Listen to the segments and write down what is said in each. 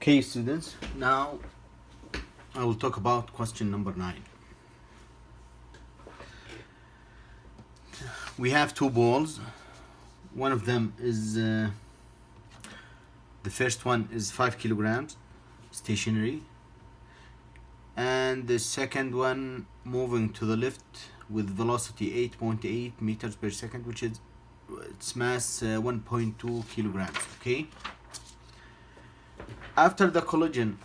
Okay, students, now I will talk about question number 9. We have two balls. One of them is, the first one is 5 kilograms, stationary, and the second one moving to the left with velocity 8.8 meters per second, which is its mass 1.2 kilograms. Okay. After the collision,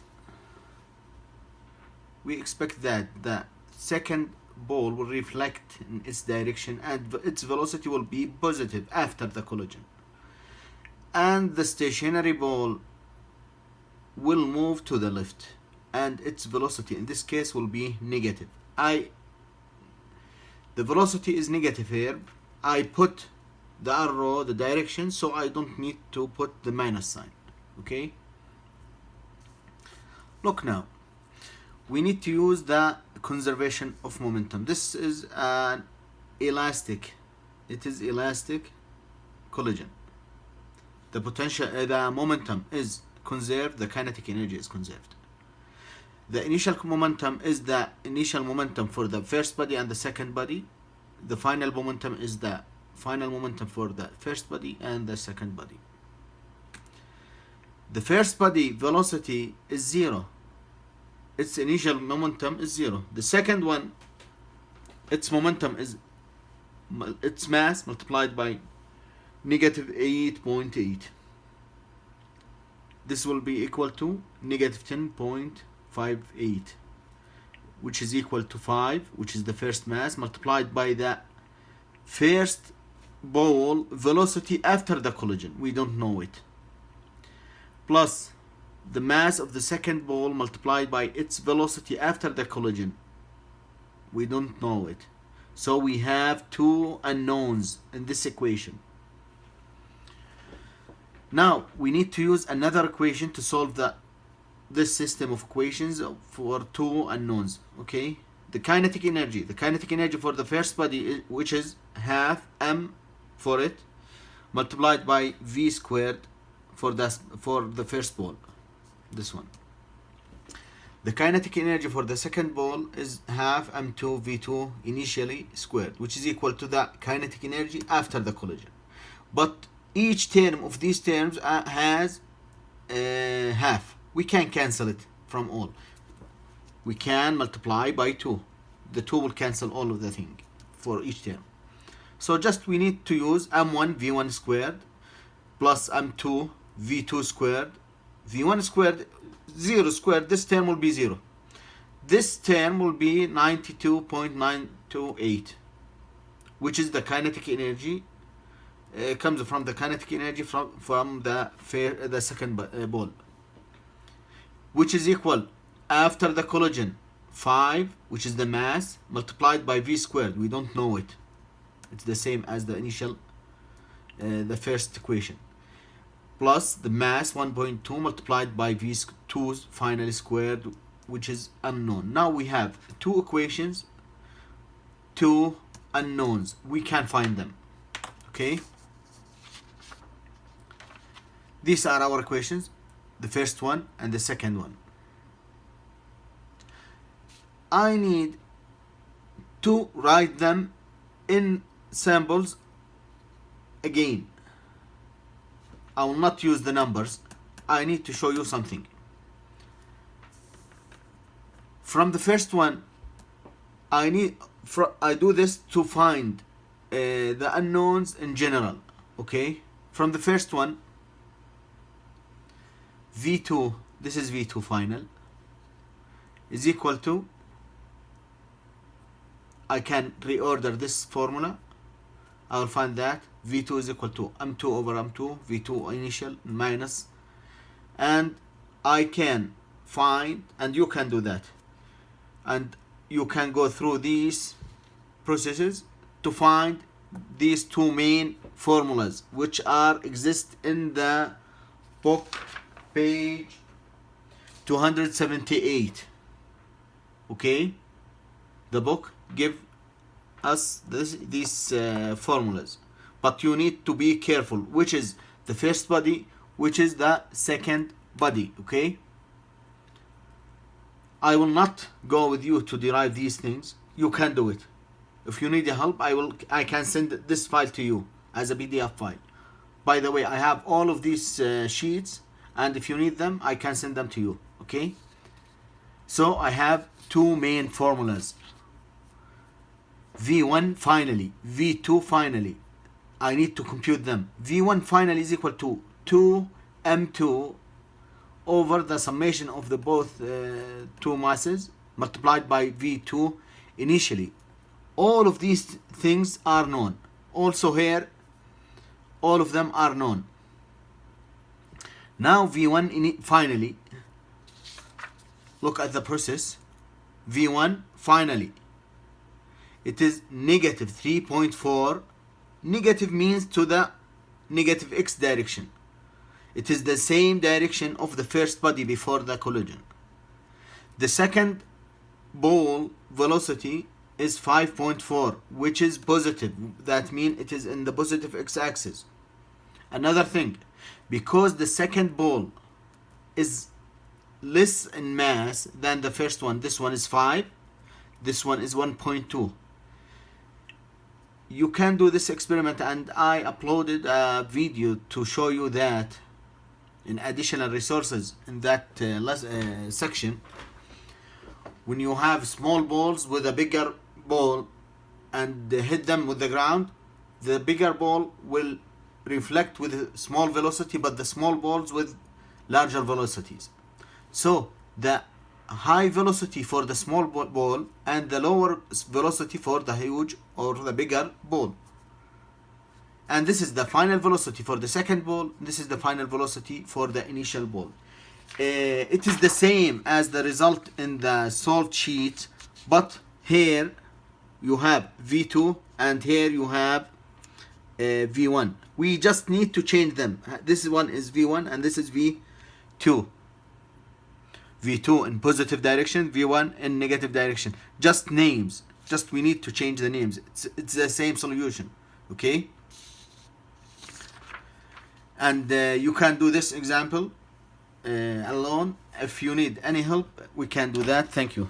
we expect that the second ball will reflect in its direction and its velocity will be positive after the collision, and the stationary ball will move to the left and its velocity in this case will be negative. The velocity is negative here. I put the arrow, the direction, so I don't need to put the minus sign. Okay, look now, we need to use the conservation of momentum. This is an elastic, it is elastic collision. The potential, the momentum is conserved, the kinetic energy is conserved. The initial momentum is the initial momentum for the first body and the second body. The final momentum is the final momentum for the first body and the second body. The first body velocity is 0. Its initial momentum is 0. The second one, its momentum is its mass multiplied by negative 8.8. This will be equal to negative 10.58, which is equal to 5, which is the first mass, multiplied by the first ball velocity after the collision, we don't know it, plus the mass of the second ball multiplied by its velocity after the collision, we don't know it. So we have two unknowns in this equation. Now we need to use another equation to solve this system of equations for two unknowns. Okay, the kinetic energy for the first body, which is half m for it, multiplied by v squared for the first ball, this one. The kinetic energy for the second ball is half m2 v2 initially squared, which is equal to the kinetic energy after the collision. But each term of these terms has half. We can cancel it from all. We can multiply by 2. The 2 will cancel all of the thing for each term. So just we need to use m1 v1 squared plus m2 v2 squared. v1 squared 0 squared, this term will be 0. This term will be 92.928, which is the kinetic energy. Comes from the kinetic energy from the second ball, which is equal, after the collision, 5, which is the mass, multiplied by v squared. We don't know it. It's the same as the initial, the first equation, plus the mass 1.2 multiplied by v2 finally squared, which is unknown. Now we have two equations, two unknowns. We can find them. Okay, these are our equations, the first one and the second one. I need to write them in samples again. I will not use the numbers. I need to show you something. From the first one, I do this to find the unknowns in general. Okay, from the first one, v2, this is v2 final, is equal to, I can reorder this formula. I will find that v2 is equal to m2 over m2, v2 initial minus, and I can find, and you can do that, and you can go through these processes to find these two main formulas, which exist in the book, page 278. Okay, the book give us these formulas, but you need to be careful which is the first body, which is the second body. Okay, I will not go with you to derive these things. You can do it. If you need help, I can send this file to you as a PDF file. By the way, I have all of these sheets, and if you need them, I can send them to you. Okay? So I have two main formulas. V1 finally, V2 finally. I need to compute them. V1 finally is equal to 2m2 over the summation of the both two masses multiplied by V2 initially. All of these things are known. Also here, all of them are known. Now V1 finally, look at the process. V1 finally, it is negative 3.4. Negative means to the negative x direction. It is the same direction of the first body before the collision. The second ball velocity is 5.4, which is positive. That means it is in the positive x-axis. Another thing, because the second ball is less in mass than the first one, this one is 5, this one is 1.2. You can do this experiment, and I uploaded a video to show you that in additional resources in that section. When you have small balls with a bigger ball and hit them with the ground, the bigger ball will reflect with a small velocity, but the small balls with larger velocities. So the high velocity for the small ball and the lower velocity for the huge or the bigger ball. And this is the final velocity for the second ball. This is the final velocity for the initial ball. It is the same as the result in the solved sheet, but here you have V2 and here you have V1. We just need to change them. This one is V1 and this is V2. V2 in positive direction, V1 in negative direction. Just names. Just we need to change the names. It's the same solution. Okay? And you can do this example alone. If you need any help, we can do that. Thank you.